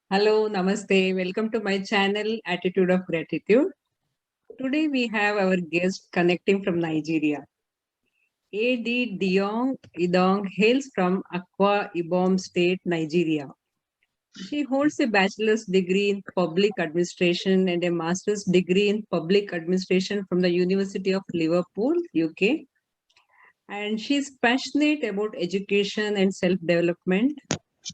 Hello, namaste. Welcome to my channel, Attitude of Gratitude. Today we have our guest connecting from Nigeria. A.D. Diong Idong hails from Akwa Ibom State, Nigeria. She holds a bachelor's degree in public administration and a master's degree in public administration from the University of Liverpool, UK. And she's passionate about education and self development.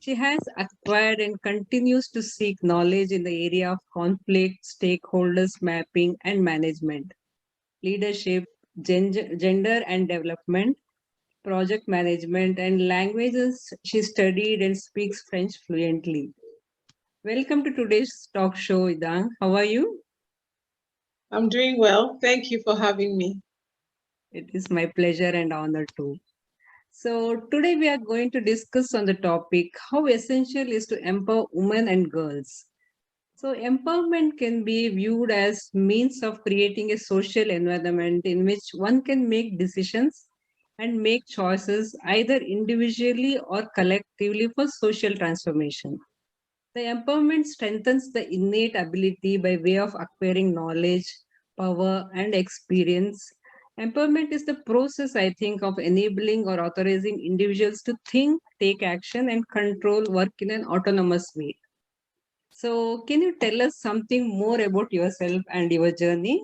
She has acquired and continues to seek knowledge in the area of conflict, stakeholders mapping, and management, leadership, gender and development, project management, and languages. She studied and speaks French fluently. Welcome to today's talk show, Idang. How are you? I'm doing well. Thank you for having me. It is my pleasure and honor too. So today we are going to discuss on the topic how essential is to empower women and girls. So empowerment can be viewed as means of creating a social environment in which one can make decisions and make choices either individually or collectively for social transformation. The empowerment strengthens the innate ability by way of acquiring knowledge, power, and experience. Empowerment is the process, I think, of enabling or authorizing individuals to think, take action, and control work in an autonomous way. So, can you tell us something more about yourself and your journey?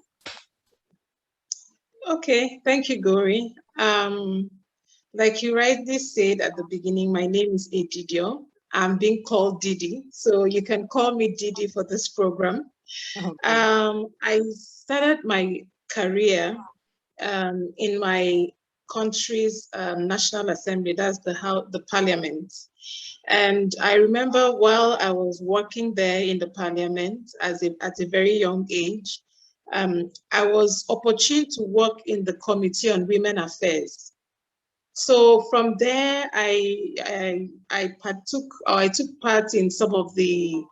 Okay, thank you, Gori. Like you rightly said at the beginning, my name is Edidio. I'm being called Didi, so you can call me Didi for this program. Okay. I started my career in my country's National Assembly, that's the parliament. And I remember while I was working there in the parliament at a very young age, I was opportune to work in the Committee on Women Affairs. So from there, I took part in some of the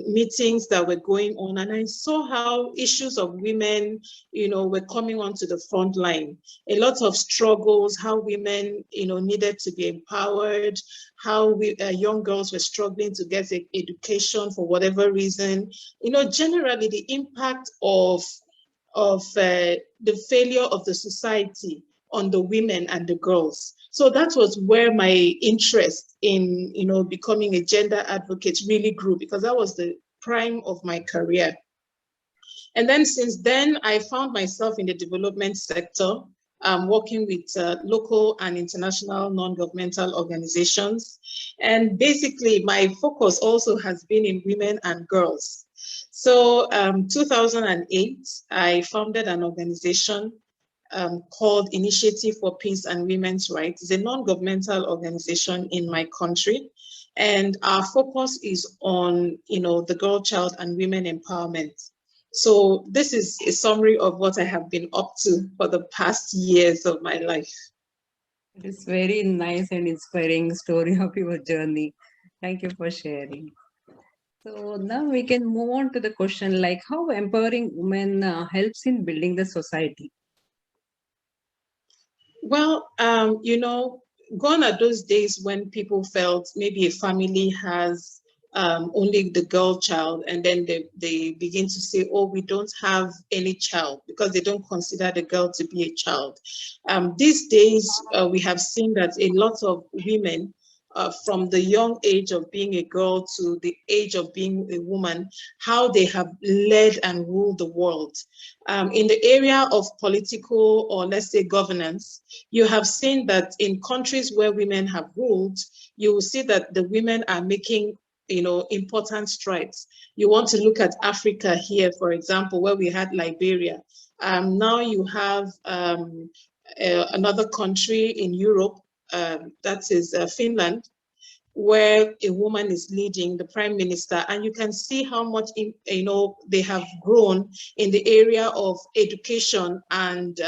meetings that were going on, and I saw how issues of women, were coming onto the front line. A lot of struggles, how women, needed to be empowered, how young girls were struggling to get education for whatever reason. Generally the impact of the failure of the society on the women and the girls. So that was where my interest in, becoming a gender advocate really grew, because that was the prime of my career. And then since then, I found myself in the development sector, working with local and international non-governmental organizations. And basically, my focus also has been in women and girls. So 2008, I founded an organization called Initiative for Peace and Women's Rights. It's a non-governmental organization in my country. And our focus is on, the girl, child, and women empowerment. So this is a summary of what I have been up to for the past years of my life. It is very nice and inspiring story of your journey. Thank you for sharing. So now we can move on to the question like how empowering women helps in building the society. Well, gone are those days when people felt maybe a family has only the girl child, and then they begin to say, oh, we don't have any child, because they don't consider the girl to be a child. These days, we have seen that a lot of women, from the young age of being a girl to the age of being a woman, how they have led and ruled the world. In the area of political, or let's say governance, you have seen that in countries where women have ruled, you will see that the women are making important strides. You want to look at Africa here, for example, where we had Liberia. Now you have another country in Europe, that is Finland, where a woman is leading, the prime minister, and you can see how much they have grown in the area of education and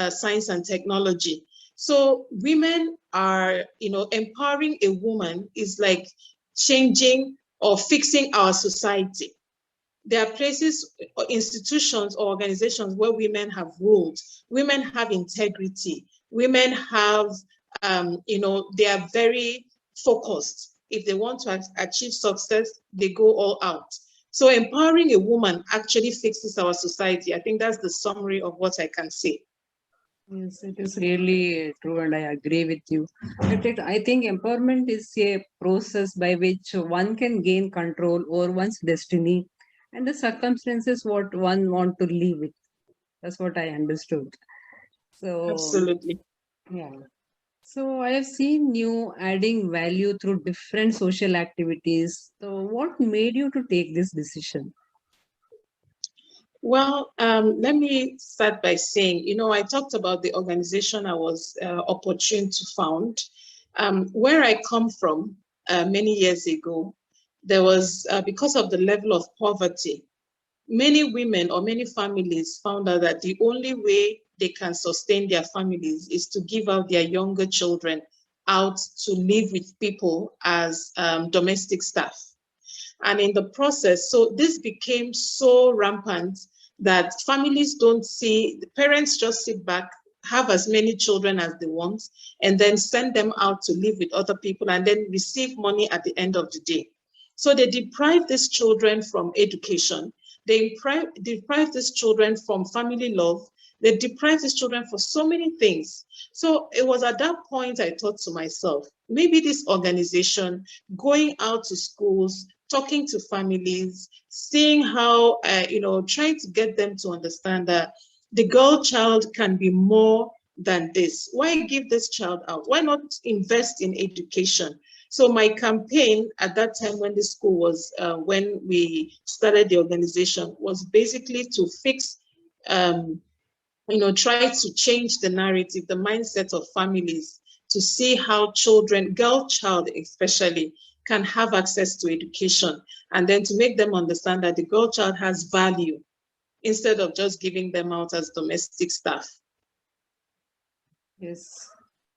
science and technology. So women are, empowering a woman is like changing or fixing our society. There are places, institutions, or organizations where women have ruled. Women have integrity. Women have, they are very focused. If they want to achieve success, they go all out. So empowering a woman actually fixes our society. I think that's the summary of what I can say. Yes, it is really true, and I agree with you. I think empowerment is a process by which one can gain control over one's destiny and the circumstances what one want to live with. That's what I understood. So, Absolutely. yeah. So I have seen you adding value through different social activities. So what made you to take this decision? Well, let me start by saying, I talked about the organization I was opportune to found. Where I come from many years ago, there was, because of the level of poverty, many women or many families found out that the only way they can sustain their families is to give out their younger children out to live with people as domestic staff. And in the process, so this became so rampant that families don't see, the parents just sit back, have as many children as they want, and then send them out to live with other people and then receive money at the end of the day. So they deprive these children from education. They deprive these children from family love. They deprive these children for so many things. So it was at that point I thought to myself, maybe this organization going out to schools, talking to families, seeing how, trying to get them to understand that the girl child can be more than this. Why give this child out? Why not invest in education? So my campaign at that time when the school was, when we started the organization, was basically to fix, try to change the narrative, the mindset of families to see how children, girl child especially, can have access to education, and then to make them understand that the girl child has value instead of just giving them out as domestic staff. Yes.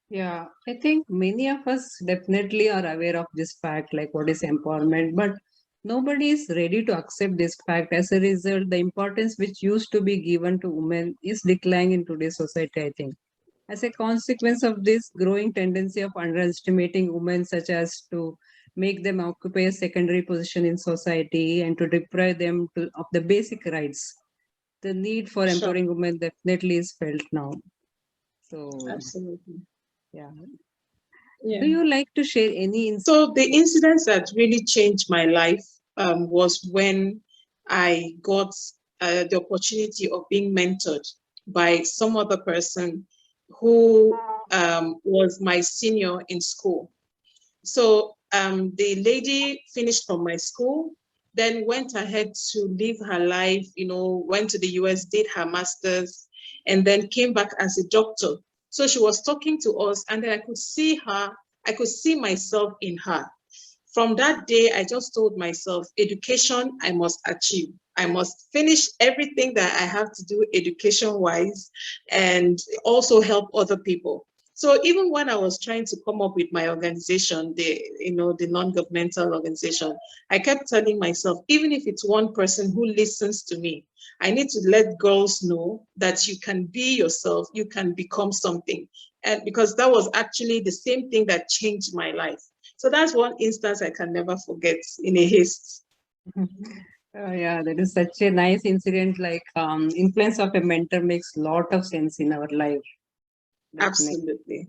Yeah, I think many of us definitely are aware of this fact, like what is empowerment, but nobody is ready to accept this fact. As a result, the importance which used to be given to women is declining in today's society, I think. As a consequence of this growing tendency of underestimating women, such as to make them occupy a secondary position in society and to deprive them of the basic rights, the need for Sure, empowering women definitely is felt now. So, absolutely. yeah. Yeah. Do you like to share any So the incidents that really changed my life was when I got the opportunity of being mentored by some other person who was my senior in school. So the lady finished from my school, then went ahead to live her life, went to the US, did her master's, and then came back as a doctor. So she was talking to us, and then I could see her, I could see myself in her. From that day, I just told myself, education, I must achieve. I must finish everything that I have to do education wise and also help other people. So even when I was trying to come up with my organization, the non-governmental organization, I kept telling myself, even if it's one person who listens to me, I need to let girls know that you can be yourself, you can become something. And because that was actually the same thing that changed my life. So that's one instance I can never forget in a haste. yeah, that is such a nice incident. Like influence of a mentor makes lot of sense in our life. Definitely.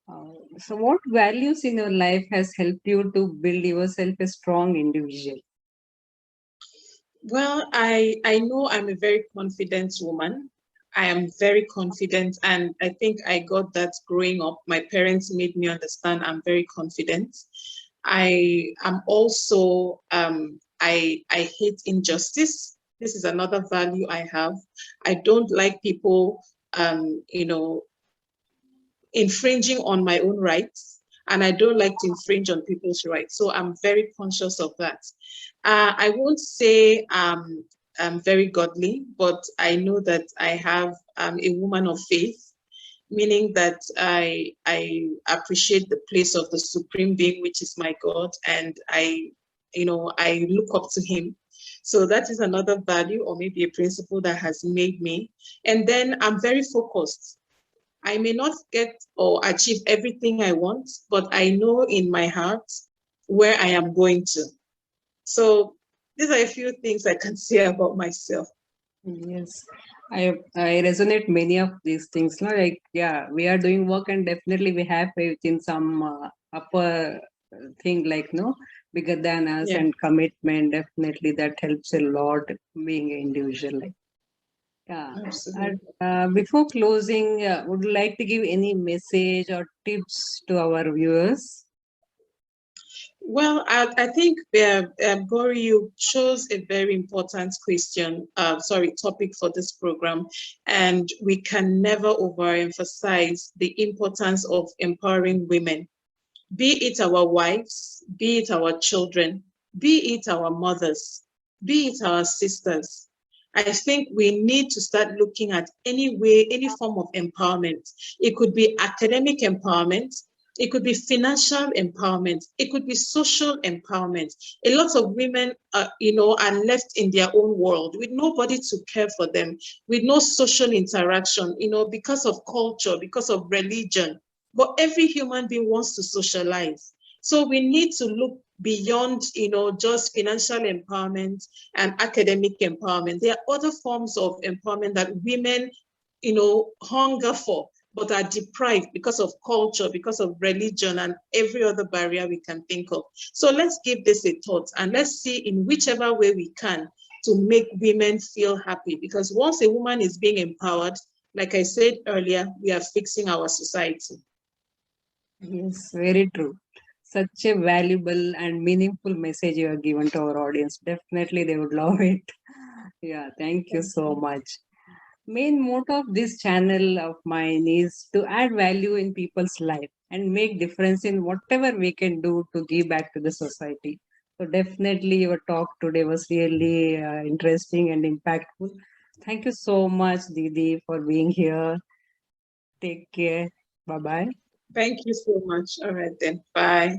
Absolutely. So, what values in your life has helped you to build yourself a strong individual? Well, I know I'm a very confident woman. I am very confident, and I think I got that growing up. My parents made me understand I'm very confident. I am also I hate injustice. This is another value I have. I don't like people infringing on my own rights, and I don't like to infringe on people's rights. So I'm very conscious of that. I won't say I'm very godly, but I know that I have a woman of faith, meaning that I appreciate the place of the supreme being, which is my God, and I look up to him. So that is another value or maybe a principle that has made me. And then I'm very focused. I may not get or achieve everything I want, but I know in my heart where I am going to. So these are a few things I can say about myself. Yes, I resonate many of these things. No, like yeah, we are doing work, and definitely we have faith in some upper thing like no bigger than us Yeah, and commitment. Definitely that helps a lot being an individual. Like yeah. And, absolutely. before closing, would you like to give any message or tips to our viewers? Well, I think Gori, you chose a very important question, topic for this program. And we can never overemphasize the importance of empowering women, be it our wives, be it our children, be it our mothers, be it our sisters. I think we need to start looking at any way, any form of empowerment. It could be academic empowerment, it could be financial empowerment, it could be social empowerment. A lot of women, are left in their own world with nobody to care for them, with no social interaction, because of culture, because of religion. But every human being wants to socialize. So we need to look beyond, just financial empowerment and academic empowerment. There are other forms of empowerment that women, hunger for, but are deprived because of culture, because of religion, and every other barrier we can think of. So let's give this a thought and let's see in whichever way we can to make women feel happy. Because once a woman is being empowered, like I said earlier, we are fixing our society. Yes, very true. Such a valuable and meaningful message you have given to our audience. Definitely, they would love it. Yeah, thank you Thank so you. much. Main motto of this channel of mine is to add value in people's life and make difference in whatever we can do to give back to the society. So definitely, your talk today was really interesting and impactful. Thank you so much, Didi, for being here. Take care. Bye bye. Thank you so much. All right then. Bye.